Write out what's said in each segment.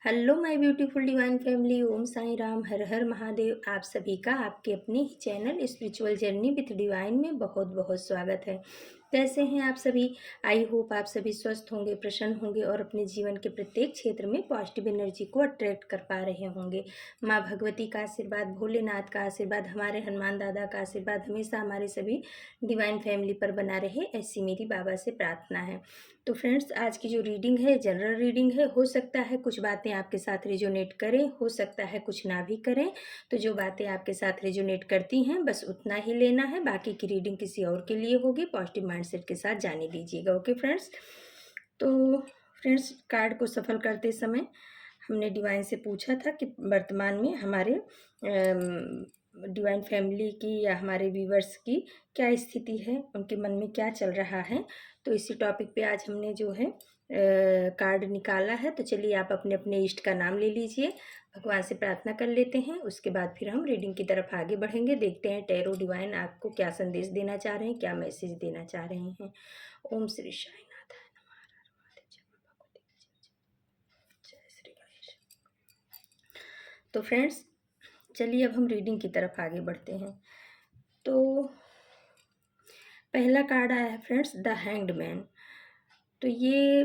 Hello my beautiful divine family. Om Sai Ram, Har Har Mahadev. आप सभी का आपके अपने ही channel spiritual journey with divine में बहुत बहुत स्वागत है। कैसे हैं आप सभी? आई होप आप सभी स्वस्थ होंगे, प्रसन्न होंगे और अपने जीवन के प्रत्येक क्षेत्र में पॉजिटिव एनर्जी को अट्रैक्ट कर पा रहे होंगे। माँ भगवती का आशीर्वाद, भोलेनाथ का आशीर्वाद, हमारे हनुमान दादा का आशीर्वाद हमेशा हमारे सभी डिवाइन फैमिली पर बना रहे, ऐसी मेरी बाबा से प्रार्थना है। तो फ्रेंड्स, आज की जो रीडिंग है जनरल रीडिंग है। हो सकता है कुछ बातें आपके साथ रिजोनेट करें, हो सकता है कुछ ना भी करें। तो जो बातें आपके साथ रिजोनेट करती हैं बस उतना ही लेना है, बाकी की रीडिंग किसी और के लिए होगी। पॉजिटिव माइंडसेट के साथ जाने दीजिएगा। Okay friends. तो फ्रेंड्स, कार्ड को सफल करते समय हमने डिवाइन से पूछा था कि वर्तमान में हमारे डिवाइन फैमिली की या हमारे व्यूवर्स की क्या स्थिति है, उनके मन में क्या चल रहा है। तो इसी टॉपिक पे आज हमने जो है कार्ड निकाला है। तो चलिए आप अपने अपने इष्ट का नाम ले लीजिए, भगवान से प्रार्थना कर लेते हैं। उसके बाद फिर हम रीडिंग की तरफ आगे बढ़ेंगे। देखते हैं टैरो डिवाइन आपको क्या संदेश देना चाह रहे हैं, क्या मैसेज देना चाह रहे हैं। ओम श्री साईनाथाय नमः। जय श्री गणेश। तो फ्रेंड्स, चलिए अब हम रीडिंग की तरफ आगे बढ़ते हैं। तो पहला कार्ड आया है फ्रेंड्स, द हैंग्ड मैन। तो ये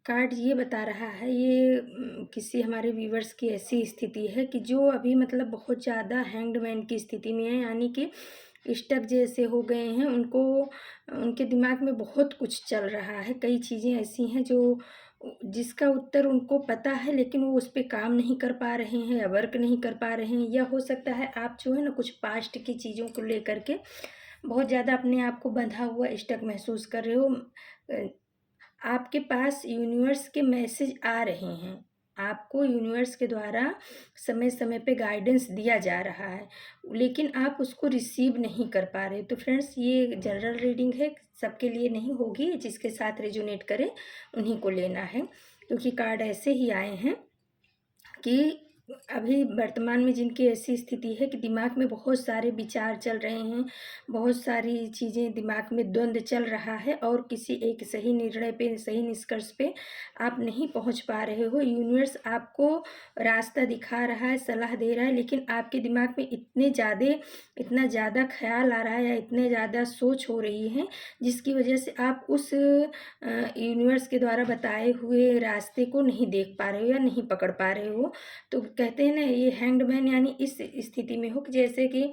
कार्ड ये बता रहा है, ये किसी हमारे व्यूवर्स की ऐसी स्थिति है कि जो अभी मतलब बहुत ज़्यादा हैंग्ड मैन की स्थिति में है, यानी कि स्टक जैसे हो गए हैं। उनको उनके दिमाग में बहुत कुछ चल रहा है, कई चीज़ें ऐसी हैं जो जिसका उत्तर उनको पता है लेकिन वो उस पर काम नहीं कर पा रहे हैं या वर्क नहीं कर पा रहे हैं। या हो सकता है आप जो है ना कुछ पास्ट की चीज़ों को लेकर के बहुत ज़्यादा अपने आप को बंधा हुआ स्टक महसूस कर रहे हो। आपके पास यूनिवर्स के मैसेज आ रहे हैं, आपको यूनिवर्स के द्वारा समय समय पे गाइडेंस दिया जा रहा है, लेकिन आप उसको रिसीव नहीं कर पा रहे। तो फ्रेंड्स, ये जनरल रीडिंग है, सबके लिए नहीं होगी। जिसके साथ रेजोनेट करे उन्हीं को लेना है, क्योंकि कार्ड ऐसे ही आए हैं कि अभी वर्तमान में जिनकी ऐसी स्थिति है कि दिमाग में बहुत सारे विचार चल रहे हैं, बहुत सारी चीज़ें दिमाग में द्वंद्व चल रहा है और किसी एक सही निर्णय पे, सही निष्कर्ष पे आप नहीं पहुंच पा रहे हो। यूनिवर्स आपको रास्ता दिखा रहा है, सलाह दे रहा है, लेकिन आपके दिमाग में इतना ज़्यादा ख्याल आ रहा है या इतने ज़्यादा सोच हो रही है, जिसकी वजह से आप उस यूनिवर्स के द्वारा बताए हुए रास्ते को नहीं देख पा रहे हो या नहीं पकड़ पा रहे हो। तो कहते हैं ना, ये हैंग्ड मैन यानी इस स्थिति में हो कि जैसे कि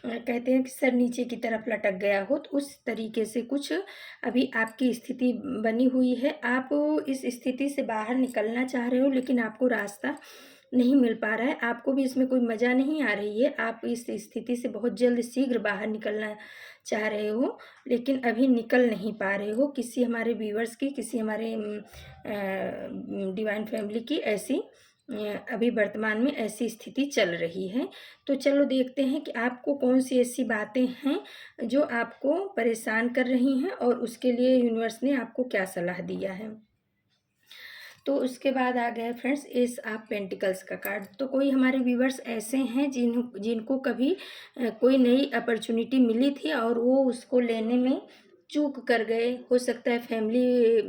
कहते हैं कि सर नीचे की तरफ लटक गया हो, तो उस तरीके से कुछ अभी आपकी स्थिति बनी हुई है। आप इस स्थिति से बाहर निकलना चाह रहे हो, लेकिन आपको रास्ता नहीं मिल पा रहा है, आपको भी इसमें कोई मज़ा नहीं आ रही है। आप इस स्थिति से बहुत जल्द शीघ्र बाहर निकलना चाह रहे हो, लेकिन अभी निकल नहीं पा रहे हो। किसी हमारे व्यूवर्स की, किसी हमारे डिवाइन फैमिली की ऐसी अभी वर्तमान में ऐसी स्थिति चल रही है। तो चलो देखते हैं कि आपको कौन सी ऐसी बातें हैं जो आपको परेशान कर रही हैं और उसके लिए यूनिवर्स ने आपको क्या सलाह दिया है। तो उसके बाद आ गया फ्रेंड्स एस ऑफ पेंटिकल्स का कार्ड। तो कोई हमारे व्यूवर्स ऐसे हैं जिनको कभी कोई नई अपॉर्चुनिटी मिली थी और वो उसको लेने में चूक कर गए। हो सकता है फैमिली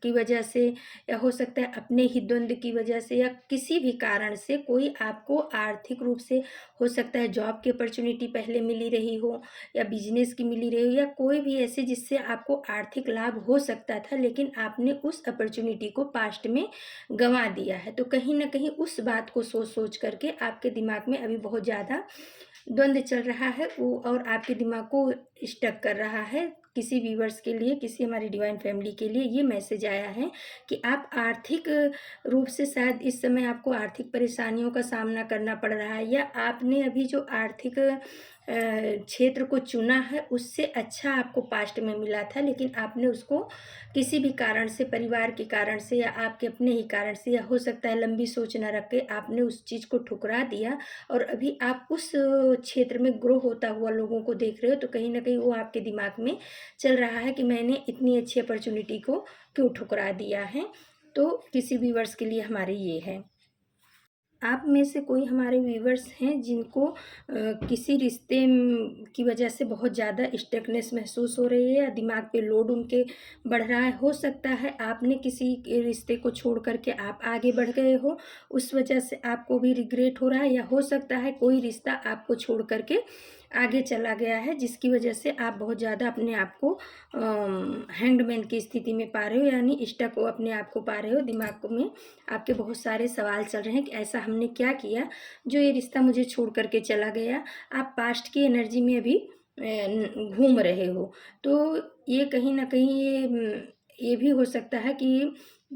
की वजह से, या हो सकता है अपने ही द्वंद्व की वजह से, या किसी भी कारण से कोई आपको आर्थिक रूप से, हो सकता है जॉब की अपॉर्चुनिटी पहले मिली रही हो या बिजनेस की मिली रही हो, या कोई भी ऐसे जिससे आपको आर्थिक लाभ हो सकता था, लेकिन आपने उस अपॉर्चुनिटी को पास्ट में गंवा दिया है। तो कहीं ना कहीं उस बात को सोच सोच करके आपके दिमाग में अभी बहुत ज़्यादा द्वंद्व चल रहा है वो, और आपके दिमाग को स्टक कर रहा है। किसी व्यूवर्स के लिए, किसी हमारी डिवाइन फैमिली के लिए ये मैसेज आया है कि आप आर्थिक रूप से शायद इस समय आपको आर्थिक परेशानियों का सामना करना पड़ रहा है, या आपने अभी जो आर्थिक क्षेत्र को चुना है उससे अच्छा आपको पास्ट में मिला था, लेकिन आपने उसको किसी भी कारण से, परिवार के कारण से या आपके अपने ही कारण से, या हो सकता है लंबी सोच न रख के आपने उस चीज़ को ठुकरा दिया और अभी आप उस क्षेत्र में ग्रो होता हुआ लोगों को देख रहे हो। तो कहीं ना कहीं वो आपके दिमाग में चल रहा है कि मैंने इतनी अच्छी अपॉर्चुनिटी को क्यों ठुकरा दिया है। तो किसी व्यूवर्स के लिए हमारे ये है। आप में से कोई हमारे व्यूवर्स हैं जिनको किसी रिश्ते की वजह से बहुत ज़्यादा स्टकनेस महसूस हो रही है या दिमाग पे लोड उनके बढ़ रहा है। हो सकता है आपने किसी के रिश्ते को छोड़ कर के आप आगे बढ़ गए हो, उस वजह से आपको भी रिग्रेट हो रहा है, या हो सकता है कोई रिश्ता आपको छोड़ कर के आगे चला गया है जिसकी वजह से आप बहुत ज़्यादा अपने आप को हैंडमैन की स्थिति में पा रहे हो, यानी स्टक हो अपने आप को पा रहे हो। दिमाग में आपके बहुत सारे सवाल चल रहे हैं कि ऐसा हमने क्या किया जो ये रिश्ता मुझे छोड़ कर के चला गया। आप पास्ट की एनर्जी में अभी घूम रहे हो। तो ये कहीं न कहीं ये भी हो सकता है कि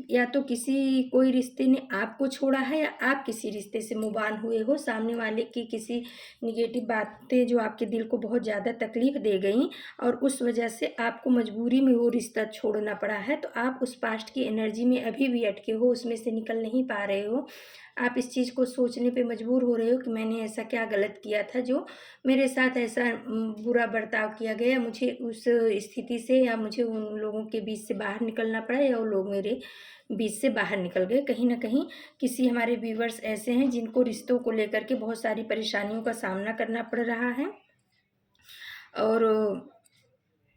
या तो कोई रिश्ते ने आपको छोड़ा है या आप किसी रिश्ते से मूव ऑन हुए हो। सामने वाले की किसी नेगेटिव बातें जो आपके दिल को बहुत ज़्यादा तकलीफ़ दे गईं और उस वजह से आपको मजबूरी में वो रिश्ता छोड़ना पड़ा है। तो आप उस पास्ट की एनर्जी में अभी भी अटके हो, उसमें से निकल नहीं पा रहे हो। आप इस चीज़ को सोचने पे मजबूर हो रहे हो कि मैंने ऐसा क्या गलत किया था जो मेरे साथ ऐसा बुरा बर्ताव किया गया, मुझे उस स्थिति से या मुझे उन लोगों के बीच से बाहर निकलना पड़ा या वो लोग मेरे बीच से बाहर निकल गए। कहीं न कहीं किसी हमारे व्यूवर्स ऐसे हैं जिनको रिश्तों को लेकर के बहुत सारी परेशानियों का सामना करना पड़ रहा है और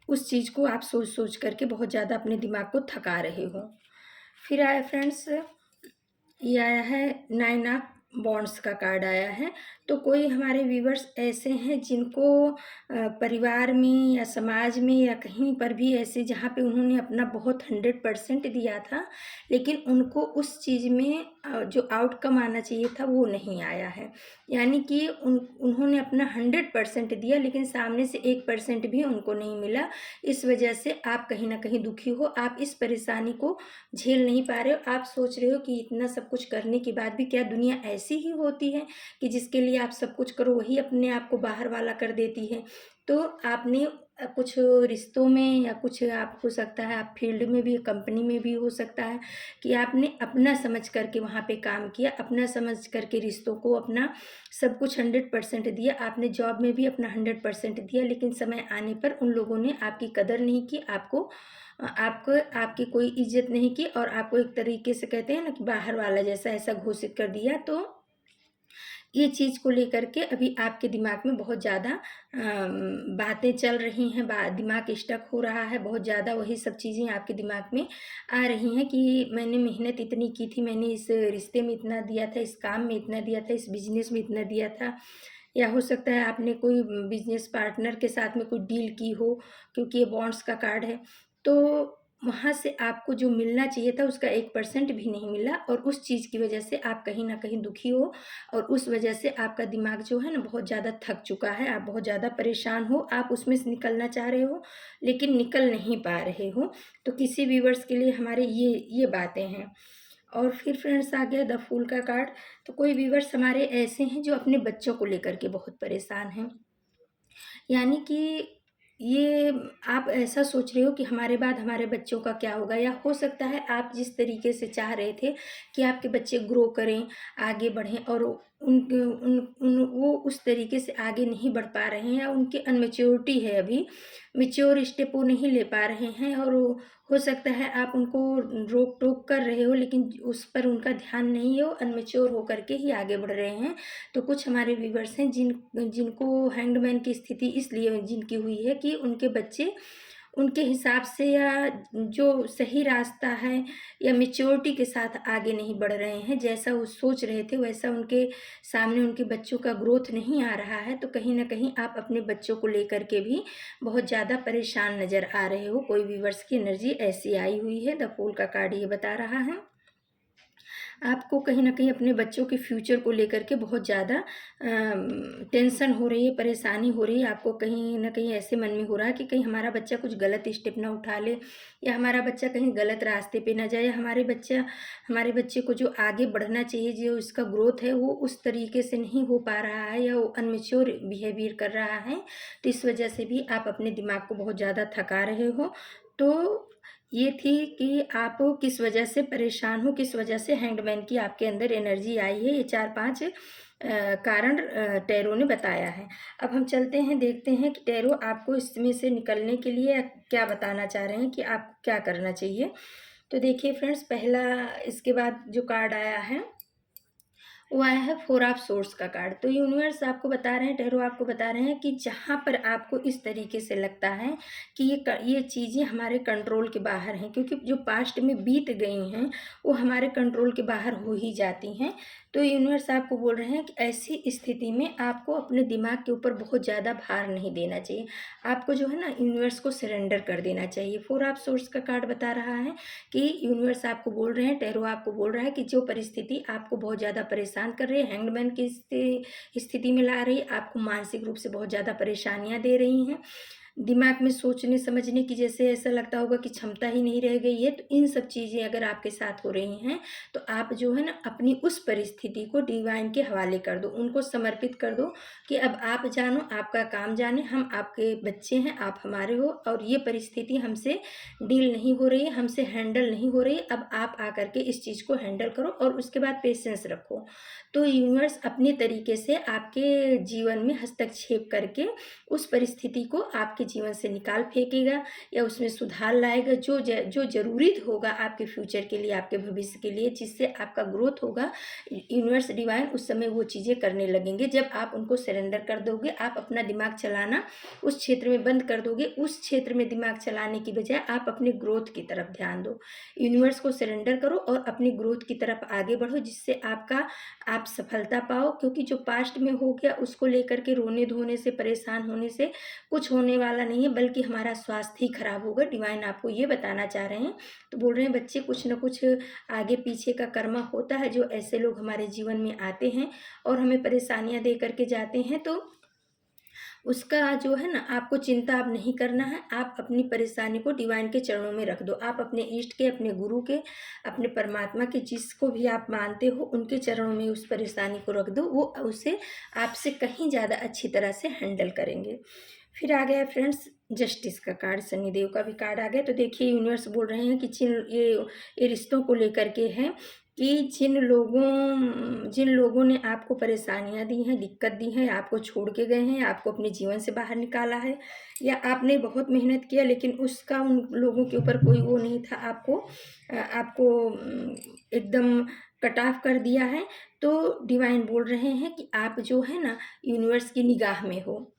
उस चीज़ को आप सोच कर के बहुत ज़्यादा अपने दिमाग को थका रहे हो। फिर आया फ्रेंड्स, ये आया है 9 ऑफ बॉन्ड्स का कार्ड आया है। तो कोई हमारे व्यूवर्स ऐसे हैं जिनको परिवार में या समाज में या कहीं पर भी ऐसे जहाँ पे उन्होंने अपना बहुत 100% दिया था, लेकिन उनको उस चीज़ में जो आउटकम आना चाहिए था वो नहीं आया है। यानी कि उन्होंने अपना 100% दिया लेकिन सामने से 1% भी उनको नहीं मिला। इस वजह से आप कहीं न कहीं दुखी हो, आप इस परेशानी को झेल नहीं पा रहे हो। आप सोच रहे हो कि इतना सब कुछ करने के बाद भी क्या दुनिया ऐसी ही होती है कि जिसके लिए आप सब कुछ करो वही अपने आप को बाहर वाला कर देती है। तो आपने कुछ रिश्तों में या कुछ आप हो सकता है आप फील्ड में भी, कंपनी में भी हो सकता है कि आपने अपना समझ करके वहाँ पे काम किया, अपना समझ करके रिश्तों को अपना सब कुछ 100% दिया। आपने जॉब में भी अपना 100% दिया, लेकिन समय आने पर उन लोगों ने आपकी कदर नहीं की, आपकी कोई इज्जत नहीं की और आपको एक तरीके से कहते हैं ना कि बाहर वाला जैसा ऐसा घोषित कर दिया। तो ये चीज़ को लेकर के अभी आपके दिमाग में बहुत ज़्यादा बातें चल रही हैं, दिमाग स्टक हो रहा है बहुत ज़्यादा। वही सब चीज़ें आपके दिमाग में आ रही हैं कि मैंने मेहनत इतनी की थी, मैंने इस रिश्ते में इतना दिया था, इस काम में इतना दिया था, इस बिजनेस में इतना दिया था। या हो सकता है आपने कोई बिजनेस पार्टनर के साथ में कोई डील की हो, क्योंकि ये बॉन्ड्स का कार्ड है। तो वहाँ से आपको जो मिलना चाहिए था उसका 1% भी नहीं मिला और उस चीज़ की वजह से आप कहीं न कहीं दुखी हो और उस वजह से आपका दिमाग जो है ना बहुत ज़्यादा थक चुका है, आप बहुत ज़्यादा परेशान हो, आप उसमें से निकलना चाह रहे हो, लेकिन निकल नहीं पा रहे हो। तो किसी व्यूअर्स के लिए हमारे ये बातें हैं। और फिर फ्रेंड्स आ गया द फूल का कार्ड। तो कोई व्यूअर्स हमारे ऐसे हैं जो अपने बच्चों को लेकर के बहुत परेशान हैं। यानी कि ये आप ऐसा सोच रहे हो कि हमारे बाद हमारे बच्चों का क्या होगा, या हो सकता है आप जिस तरीके से चाह रहे थे कि आपके बच्चे ग्रो करें, आगे बढ़ें और वो उस तरीके से आगे नहीं बढ़ पा रहे हैं या उनकी अनमैच्योरिटी है, अभी मैच्योर स्टेप वो नहीं ले पा रहे हैं और हो सकता है आप उनको रोक टोक कर रहे हो लेकिन उस पर उनका ध्यान नहीं है, वो अनमैच्योर होकर के ही आगे बढ़ रहे हैं। तो कुछ हमारे व्यूवर्स हैं जिनको हैंगमैन की स्थिति इसलिए जिनकी हुई है कि उनके बच्चे उनके हिसाब से या जो सही रास्ता है या मैच्योरिटी के साथ आगे नहीं बढ़ रहे हैं, जैसा वो सोच रहे थे वैसा उनके सामने उनके बच्चों का ग्रोथ नहीं आ रहा है। तो कहीं न कहीं आप अपने बच्चों को लेकर के भी बहुत ज़्यादा परेशान नज़र आ रहे हो। कोई व्यूवर्स की एनर्जी ऐसी आई हुई है, द फूल का कार्ड ये बता रहा है। आपको कहीं न कहीं अपने बच्चों के फ्यूचर को लेकर के बहुत ज़्यादा टेंशन हो रही है, परेशानी हो रही है। आपको कहीं न कहीं ऐसे मन में हो रहा है कि कहीं हमारा बच्चा कुछ गलत स्टेप ना उठा ले या हमारा बच्चा कहीं गलत रास्ते पे ना जाए, या हमारे बच्चे को जो आगे बढ़ना चाहिए, जो इसका ग्रोथ है वो उस तरीके से नहीं हो पा रहा है या वो अनमैच्योर बिहेवियर कर रहा है। तो इस वजह से भी आप अपने दिमाग को बहुत ज़्यादा थका रहे हो। तो ये थी कि आप किस वजह से परेशान हो, किस वजह से हैंगमैन की आपके अंदर एनर्जी आई है, ये 4-5 कारण टैरो ने बताया है। अब हम चलते हैं, देखते हैं कि टैरो आपको इसमें से निकलने के लिए क्या बताना चाह रहे हैं कि आपको क्या करना चाहिए। तो देखिए फ्रेंड्स, पहला इसके बाद जो कार्ड आया है वो आया है फोर ऑफ सोर्स का कार्ड। तो यूनिवर्स आपको बता रहे हैं, टैरो आपको बता रहे हैं कि जहाँ पर आपको इस तरीके से लगता है कि ये चीज़ें हमारे कंट्रोल के बाहर हैं, क्योंकि जो पास्ट में बीत गई हैं वो हमारे कंट्रोल के बाहर हो ही जाती हैं। तो यूनिवर्स आपको बोल रहे हैं कि ऐसी स्थिति में आपको अपने दिमाग के ऊपर बहुत ज़्यादा भार नहीं देना चाहिए। आपको जो है ना यूनिवर्स को सरेंडर कर देना चाहिए। फोर ऑफ सोर्स का कार्ड बता रहा है कि यूनिवर्स आपको बोल रहे हैं, टैरो आपको बोल रहा है कि जो परिस्थिति आपको बहुत ज़्यादा परेशान कर रही है, हैंगमैन की स्थिति में ला रही है, आपको मानसिक रूप से बहुत ज़्यादा परेशानियां दे रही हैं, दिमाग में सोचने समझने की जैसे ऐसा लगता होगा कि क्षमता ही नहीं रह गई है। तो इन सब चीज़ें अगर आपके साथ हो रही हैं तो आप जो है ना अपनी उस परिस्थिति को डिवाइन के हवाले कर दो, उनको समर्पित कर दो कि अब आप जानो, आपका काम जाने, हम आपके बच्चे हैं, आप हमारे हो, और ये परिस्थिति हमसे डील नहीं हो रही है, हमसे हैंडल नहीं हो रही है, अब आप आकर के इस चीज़ को हैंडल करो और उसके बाद पेशेंस रखो। तो यूनिवर्स अपने तरीके से आपके जीवन में हस्तक्षेप करके उस परिस्थिति को आपके जीवन से निकाल फेंकेगा या उसमें सुधार लाएगा। जो ज़रूरी होगा आपके फ्यूचर के लिए, आपके भविष्य के लिए, जिससे आपका ग्रोथ होगा, यूनिवर्स डिवाइन उस समय वो चीज़ें करने लगेंगे। जब आप उनको सरेंडर कर दोगे, आप अपना दिमाग चलाना उस क्षेत्र में बंद कर दोगे, उस क्षेत्र में दिमाग चलाने की बजाय आप अपने ग्रोथ की तरफ ध्यान दो, यूनिवर्स को सरेंडर करो और अपनी ग्रोथ की तरफ आगे बढ़ो, जिससे आप सफलता पाओ। क्योंकि जो पास्ट में हो गया उसको लेकर के रोने धोने से, परेशान होने से कुछ होने वाला नहीं है, बल्कि हमारा स्वास्थ्य ही खराब होगा। डिवाइन आपको ये बताना चाह रहे हैं। तो बोल रहे हैं बच्चे, कुछ न कुछ आगे पीछे का कर्म होता है, जो ऐसे लोग हमारे जीवन में आते हैं और हमें परेशानियां दे करके जाते हैं। तो उसका जो है ना, आपको चिंता अब नहीं करना है। आप अपनी परेशानी को डिवाइन के चरणों में रख दो। आप अपने इष्ट के, अपने गुरु के, अपने परमात्मा के, जिसको भी आप मानते हो, उनके चरणों में उस परेशानी को रख दो। वो उसे आपसे कहीं ज़्यादा अच्छी तरह से हैंडल करेंगे। फिर आ गया फ्रेंड्स जस्टिस का कार्ड, शनिदेव का भी कार्ड आ गया। तो देखिए यूनिवर्स बोल रहे हैं कि ये रिश्तों को लेकर के है कि जिन लोगों ने आपको परेशानियां दी हैं, दिक्कत दी है, आपको छोड़ के गए हैं, आपको अपने जीवन से बाहर निकाला है, या आपने बहुत मेहनत किया लेकिन उसका उन लोगों के ऊपर कोई वो नहीं था, आपको एकदम कट ऑफ कर दिया है। तो डिवाइन बोल रहे हैं कि आप जो है ना यूनिवर्स की निगाह में हो,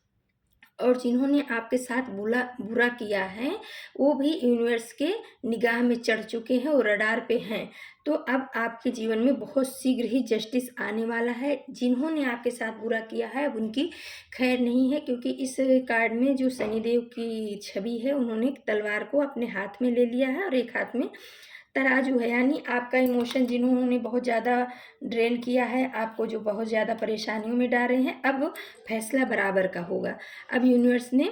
और जिन्होंने आपके साथ बुरा किया है वो भी यूनिवर्स के निगाह में चढ़ चुके हैं और रडार पे हैं। तो अब आपके जीवन में बहुत शीघ्र ही जस्टिस आने वाला है। जिन्होंने आपके साथ बुरा किया है अब उनकी खैर नहीं है, क्योंकि इस कार्ड में जो शनिदेव की छवि है, उन्होंने तलवार को अपने हाथ में ले लिया है और एक हाथ में तराजू है। यानी आपका इमोशन जिन्होंने बहुत ज़्यादा ड्रेन किया है, आपको जो बहुत ज़्यादा परेशानियों में डाल रहे हैं, अब फैसला बराबर का होगा। अब यूनिवर्स ने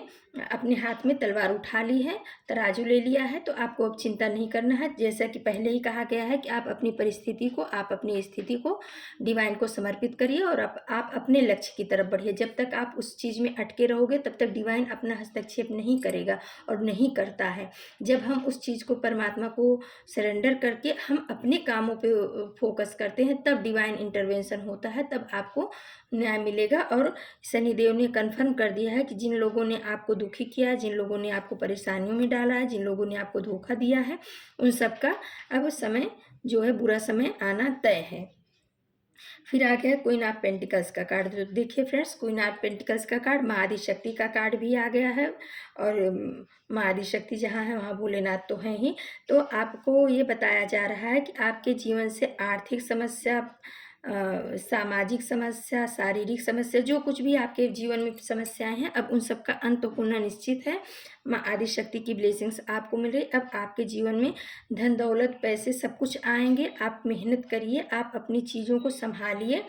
अपने हाथ में तलवार उठा ली है, तराजू ले लिया है। तो आपको अब चिंता नहीं करना है। जैसा कि पहले ही कहा गया है कि आप अपनी परिस्थिति को, आप अपनी स्थिति को डिवाइन को समर्पित करिए और आप अपने लक्ष्य की तरफ बढ़िए। जब तक आप उस चीज़ में अटके रहोगे तब तक डिवाइन अपना हस्तक्षेप नहीं करेगा और नहीं करता है। जब हम उस चीज़ को, परमात्मा को सरेंडर करके हम अपने कामों पे फोकस करते हैं, तब डिवाइन इंटरवेंशन होता है, तब आपको न्याय मिलेगा। और शनिदेव ने कन्फर्म कर दिया है कि जिन लोगों ने आपको दुखी किया, जिन लोगों ने आपको परेशानियों में डाला है, जिन लोगों ने आपको धोखा दिया है, उन सब का अब समय जो है, बुरा समय आना तय है। फिर आ गया क्वीन ऑफ पेंटिकल्स का कार्ड। तो देखिए फ्रेंड्स, क्वीन ऑफ पेंटिकल्स का कार्ड, माँ आदिशक्ति का कार्ड भी आ गया है। और माँ आदिशक्ति जहाँ है वहाँ भोलेनाथ तो हैं ही। तो आपको ये बताया जा रहा है कि आपके जीवन से आर्थिक समस्या, सामाजिक समस्या, शारीरिक समस्या, जो कुछ भी आपके जीवन में समस्याएं हैं, अब उन सब का अंत होना निश्चित है। माँ आदिशक्ति की ब्लेसिंग्स आपको मिल रही। अब आपके जीवन में धन दौलत, पैसे सब कुछ आएंगे। आप मेहनत करिए, आप अपनी चीज़ों को संभालिए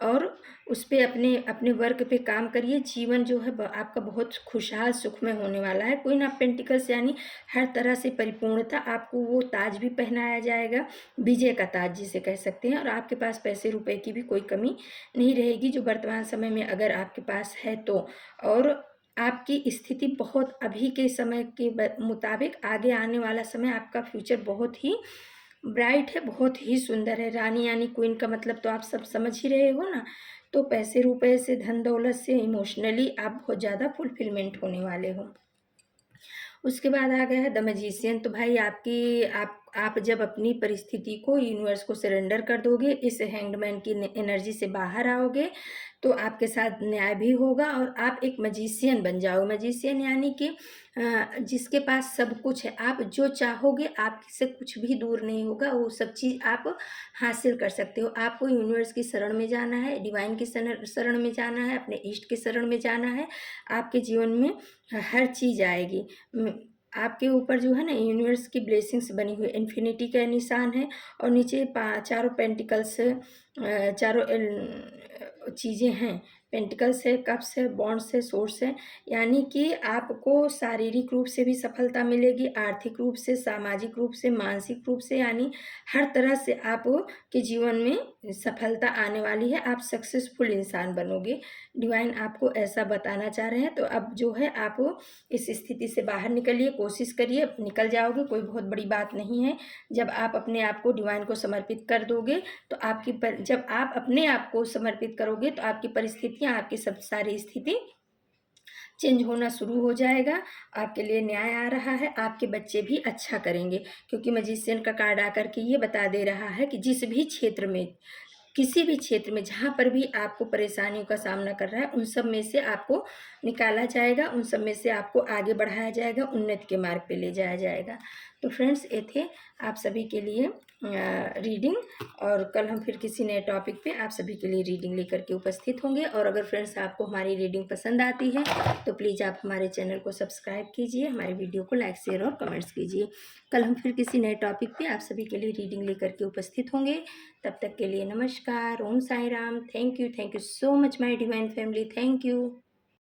और उस पर अपने वर्क पे काम करिए। जीवन जो है आपका बहुत खुशहाल सुखमय होने वाला है। क्वीन ऑफ पेंटिकल्स यानी हर तरह से परिपूर्णता, आपको वो ताज भी पहनाया जाएगा, विजय का ताज जिसे कह सकते हैं। और आपके पास पैसे रुपए की भी कोई कमी नहीं रहेगी, जो वर्तमान समय में अगर आपके पास है तो। और आपकी स्थिति बहुत, अभी के समय के मुताबिक आगे आने वाला समय, आपका फ्यूचर बहुत ही ब्राइट है, बहुत ही सुंदर है। रानी यानी क्वीन का मतलब तो आप सब समझ ही रहे हो ना। तो पैसे रुपए से, धन दौलत से, इमोशनली आप बहुत ज़्यादा फुलफिलमेंट होने वाले हो। उसके बाद आ गया है द मैजिशियन। तो भाई आप जब अपनी परिस्थिति को यूनिवर्स को सरेंडर कर दोगे, इस हैंगमैन की एनर्जी से बाहर आओगे, तो आपके साथ न्याय भी होगा और आप एक मैजिशियन बन जाओ। मैजिशियन यानी कि जिसके पास सब कुछ है, आप जो चाहोगे आपसे कुछ भी दूर नहीं होगा, वो सब चीज़ आप हासिल कर सकते हो। आपको यूनिवर्स की शरण में जाना है, डिवाइन की शरण में जाना है, अपने इष्ट की शरण में जाना है। आपके जीवन में हर चीज़ आएगी। आपके ऊपर जो है ना यूनिवर्स की ब्लेसिंग्स बनी हुई, इन्फिनिटी का निशान है और नीचे चारों पेंटिकल्स, चारों चीज़ें हैं। पेंटिकल्स है, कप्स है, बॉन्ड्स है, सोर्स है। यानी कि आपको शारीरिक रूप से भी सफलता मिलेगी, आर्थिक रूप से, सामाजिक रूप से, मानसिक रूप से, यानी हर तरह से आपके जीवन में सफलता आने वाली है। आप सक्सेसफुल इंसान बनोगे। डिवाइन आपको ऐसा बताना चाह रहे हैं। तो अब जो है आप इस स्थिति से बाहर निकलिए, कोशिश करिए, निकल जाओगे, कोई बहुत बड़ी बात नहीं है। जब आप अपने आप को डिवाइन को समर्पित कर दोगे तो जब आप अपने आप को समर्पित करोगे तो आपकी परिस्थितियाँ, आपकी सब सारी स्थिति चेंज होना शुरू हो जाएगा। आपके लिए न्याय आ रहा है, आपके बच्चे भी अच्छा करेंगे, क्योंकि मैजिशियन का कार्ड आकर के ये बता दे रहा है कि जिस भी क्षेत्र में, किसी भी क्षेत्र में जहाँ पर भी आपको परेशानियों का सामना कर रहा है, उन सब में से आपको निकाला जाएगा, उन सब में से आपको आगे बढ़ाया जाएगा, उन्नति के मार्ग पे ले जाया जाएगा। तो फ्रेंड्स, ये थे आप सभी के लिए रीडिंग, और कल हम फिर किसी नए टॉपिक पे आप सभी के लिए रीडिंग लेकर के उपस्थित होंगे। और अगर फ्रेंड्स आपको हमारी रीडिंग पसंद आती है तो प्लीज़ आप हमारे चैनल को सब्सक्राइब कीजिए, हमारे वीडियो को लाइक, शेयर और कमेंट्स कीजिए। कल हम फिर किसी नए टॉपिक पे आप सभी के लिए रीडिंग लेकर के उपस्थित होंगे। तब तक के लिए नमस्कार, Om Sai Ram. Thank you so much my divine family. Thank you.